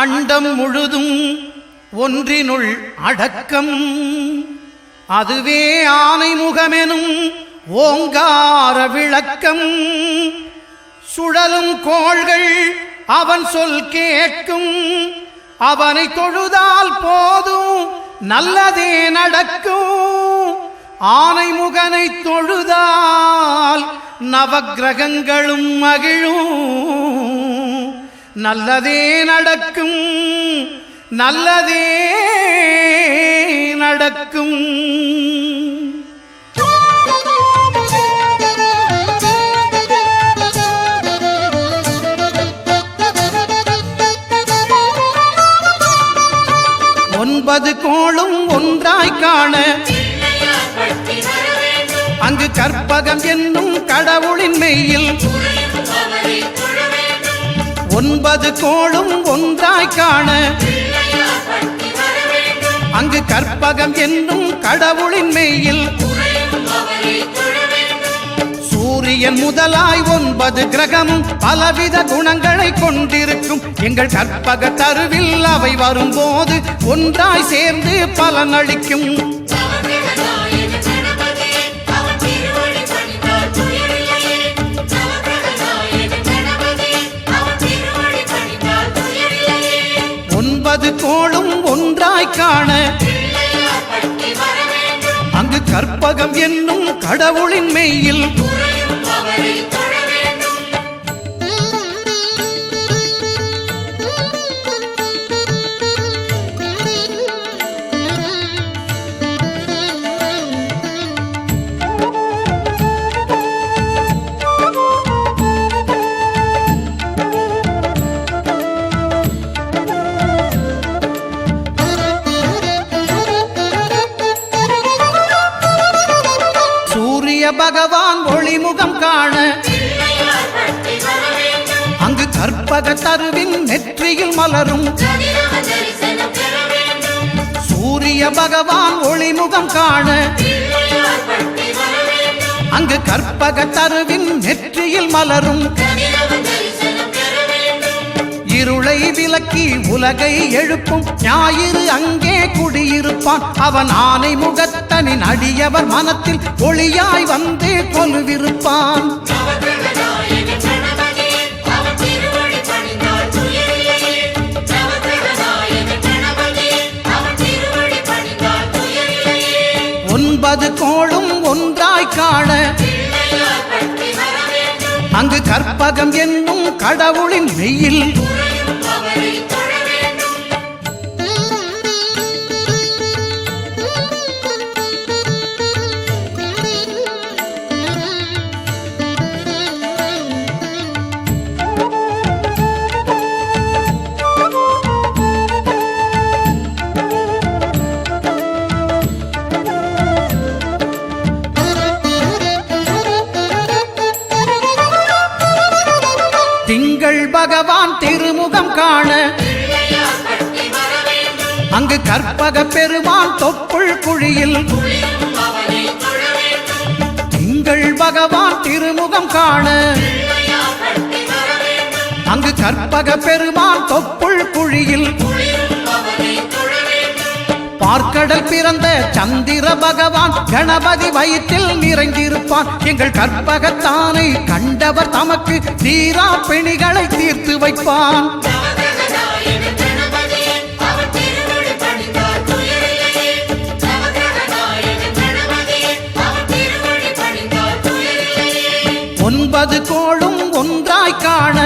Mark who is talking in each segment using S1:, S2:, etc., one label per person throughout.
S1: அண்டம் முழுதும் ஒன்றினுள் அடக்கம், அதுவே ஆனைமுகமெனும் ஓங்கார விளக்கம். சுழலும் கோள்கள் அவன் சொல் கேட்கும், அவனை தொழுதால் போதும் நல்லதே நடக்கும். ஆனைமுகனை தொழுதால் நவக்கிரகங்களும் மகிழும், நல்லதே நடக்கும், நல்லதே நடக்கும். ஒன்பது கோளும் ஒன்றாய் காண அங்கு கற்பகம் என்னும் கடவுளின் மெய்யில். ஒன்பது கோளும் ஒன்றாய் காண அங்கு கற்பகம் என்னும் கடவுளின் மெய்யில். சூரியன் முதலாய் 9 கிரகமும் பலவித குணங்களை கொண்டிருக்கும். எங்கள் கற்பக தருவில் அவை வரும்போது ஒன்றாய் சேர்ந்து பலனளிக்கும். ஒன்பது கோளும் ஒன்றாய் காண அங்கு கற்பகம் என்னும் கடவுளின் மெய்யில். பகவான் ஒளிமுகம் காண அங்கு கற்பக தருவின் நெற்றியில் மலரும். சூரிய பகவான் ஒளிமுகம் காண அங்கு கற்பக தருவின் நெற்றியில் மலரும். இருளை விலக்கி உலகை எழுப்பும் ஞாயிறு அங்கே குடியிருப்பான். அவன் ஆனை முகத்தனின் அடியவர் மனத்தில் ஒளியாய் வந்து கொலுவிருப்பான். ஒன்பது கோளும் ஒன்றாய் காண அங்கு கற்பகம் என்னும் கடவுளின் மெய்யில். திங்கள் பகவான் திருமுகம் காண அங்கு கற்பக பெருமான் தொப்புள் குழியில். திங்கள் பகவான் திருமுகம் காண அங்கு கற்பக பெருமான் தொப்புள் குழியில். பார்க்கடல் பிறந்த சந்திர பகவான் கணபதி வயிற்றில் நிறைந்திருப்பான். எங்கள் கற்பகத்தானை கண்டவர் தமக்கு தீரா பிணிகளை தீர்த்து வைப்பான். ஒன்பது கோளும் ஒன்றாய் காண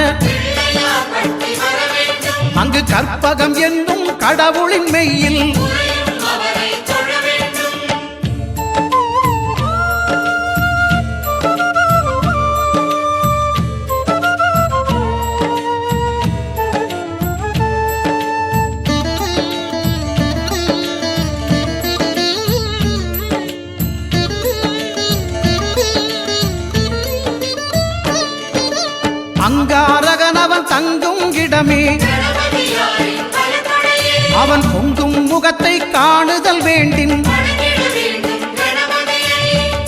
S1: அங்கு கற்பகம் என்னும் கடவுளின் மெய்யில். அங்காரகனவன் தங்கும் இடமே அவன் பொங்கும் முகத்தை காணுதல் வேண்டின்.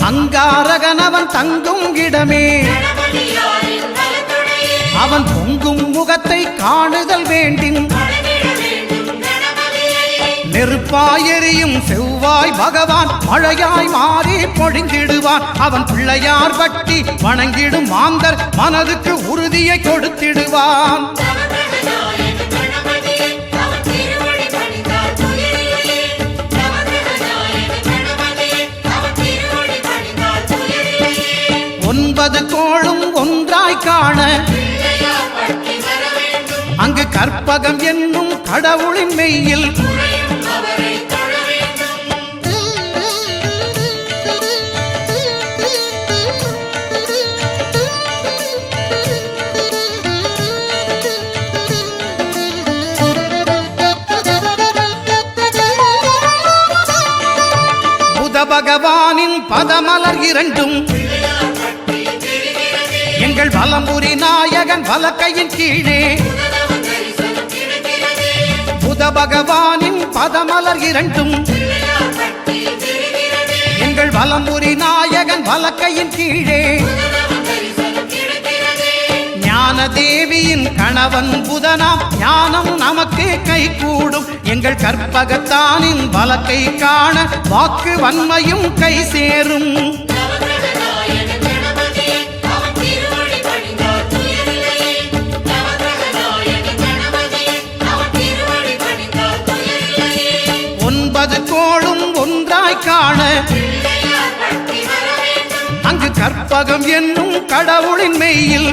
S1: அங்காரகனவன் தங்கும் இடமே அவன் பொங்கும் முகத்தை காணுதல் வேண்டின். நெருப்பாயெறியும் செவ்வாய் பகவான் மழையாய் மாறி பொழிந்திடுவான். அவன் பிள்ளையார் பட்டி வணங்கிடும் மாந்தர் மனதுக்கு உறுதியை கொடுத்திடுவான். ஒன்பது கோளும் ஒன்றாய் காண அங்கு கற்பகம் என்னும் கடவுளின் மெய்யில் புத பகவானின் பதமலர் இரண்டும் எங்கள் வலம்புரி நாயகன் வலக்கையின் கீழே புத பகவானின் பதமலர் இரண்டும் எங்கள் வலம்புரி நாயகன் வலக்கையின் கீழே ஞான தேவியின் கணவன் புதனாம் ஞானம் நமக்கு கை கூடும். எங்கள் கற்பகத்தானின் வலக்கை காண வாக்கு வன்மையும் கை சேரும். ஒன்பது கோளும் ஒன்றாய் காண அங்கு கற்பகம் என்னும் கடவுளின் மெய்யில்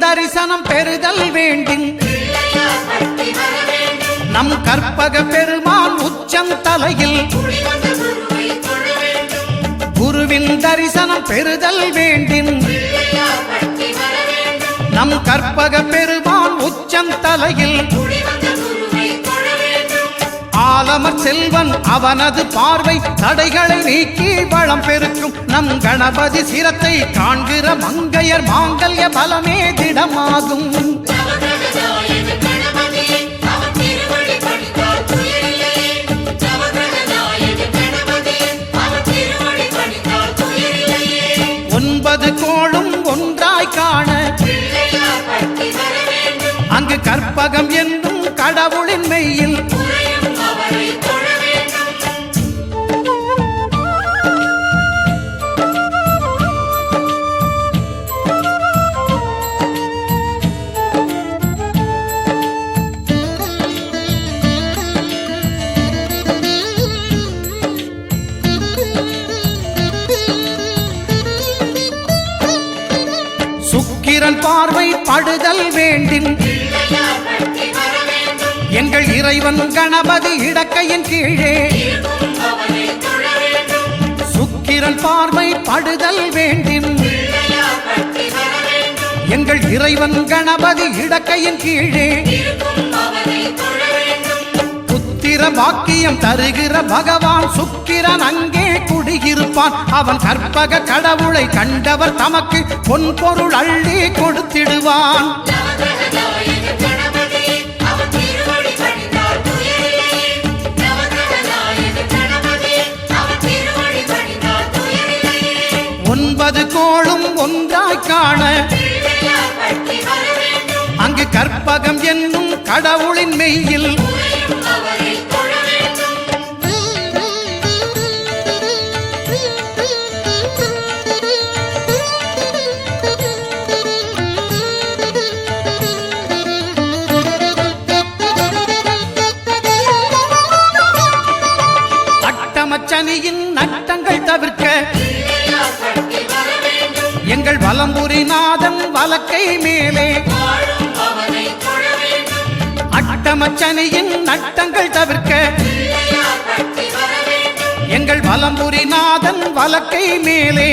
S1: தரிசனம் பெறுதல் வேண்டின் நம் கற்பக பெருமான் உச்சம் தலையில் குருவின் தரிசனம் பெறுதல் வேண்டின் நம் கற்பக பெருமான் உச்சம் தலையில் ஆலமர் செல்வன் அவனது பார்வை தடைகளை நீக்கி வளம் பெருக்கும். நம் கணபதி சிரத்தை காண்கிற மங்கையர் மாங்கல்ய பலமே திடமாகும். ஒன்பது கோளும் ஒன்றாய் காண அங்கு கற்பகம் என்னும் கடவுளின் மெய்யில் சுக்கிரன் பார்வை படுதல் வேண்டின் எங்கள் இறைவன் கணபதி இடக்கையின் கீழே சுக்கிரன் பார்வை படுதல் வேண்டின் எங்கள் இறைவன் கணபதி இடக்கையின் கீழே புத்திர பாக்கியம் தருகிற பகவான் சுக்கிரன் அங்கே குடியிருப்பான். அவன் கற்பக கடவுளை கண்டவர் தமக்கு பொன் பொருள் அள்ளி கொடுத்திடுவான். ஒன்பது கோளும் ஒன்றாய் காண அங்கு கற்பகம் என்னும் கடவுளின் மெய்யில் அட்டமச்சனியின் நட்டங்கள் தவிர்க்க எங்கள் வலம்புரி நாதன் வலக்கை மேலே அட்டமச்சனியின் நட்டங்கள் தவிர்க்க எங்கள் வலம்புரி நாதன் வலக்கை மேலே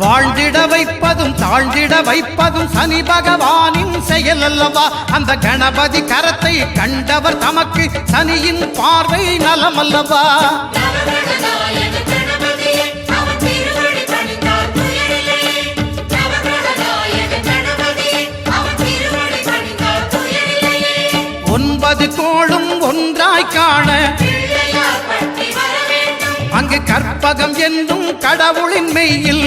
S1: வாழ்ந்திட வைப்பதும் தாழ்ந்திட வைப்பதும் சனி பகவானின் செயல் அல்லவா? அந்த கணபதி கரத்தை கண்டவர் தமக்கு சனியின் பார்வை நலம் அல்லவா? ஒன்பது கோளும் ஒன்றாய் காண அங்கு கற்பகம் என்னும் கடவுளின் மெய்யில்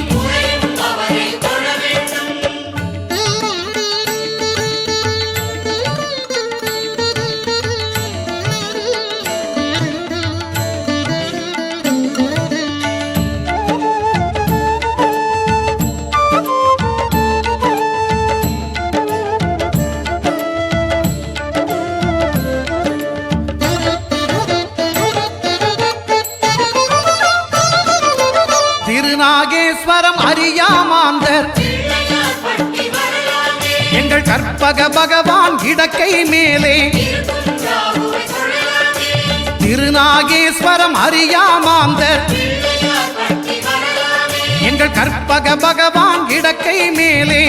S1: திருநாகேஸ்வரம் அறியாமாந்தர் எங்கள் கற்பக பகவான் இடக்கை மேலே திருநாகேஸ்வரம் அறியாமாந்தர் எங்கள் கற்பக பகவான் இடக்கை மேலே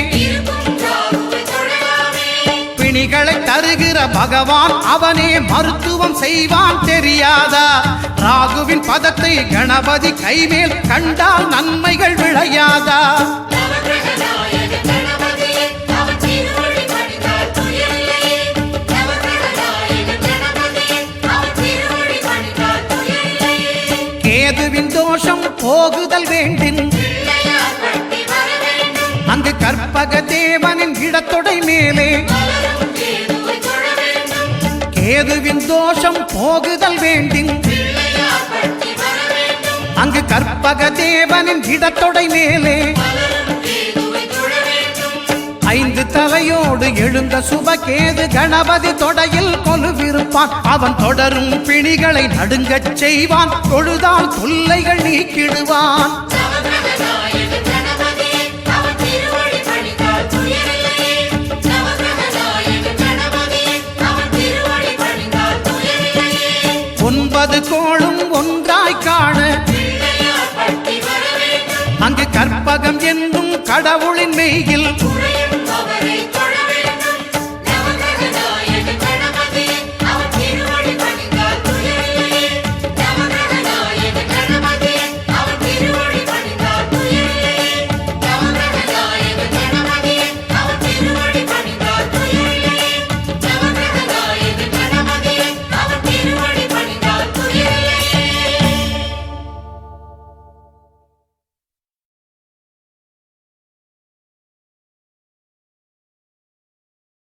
S1: பிணிகளை தருகிற பகவான் அவனே மருத்துவம் செய்வான் தெரியாதா? ராகுவின் பதத்தை கணபதி கைமேல் கண்டால் நன்மைகள் விளையாதா? கேதுவின் தோஷம் போகுதல் வேண்டின் அங்கு கற்பக தேவனின் இடத்தொடை மேலே கேதுவின் தோஷம் போகுதல் வேண்டின் அங்கு கற்பக தேவனின் இடத்தொடை மேலே ஐந்து தலையோடு எழுந்த சுபகேது கணபதி தொடையில் கொலுவிருப்பான். அவன் தொடரும் பிணிகளை நடுங்கச் செய்வான். தொழுதால் தொல்லைகள் நீக்கிடுவான். ஒன்பது கோளும் ஒன்றாய் காண அங்கு கற்பகம் என்னும் கடவுளின் மெய்யில்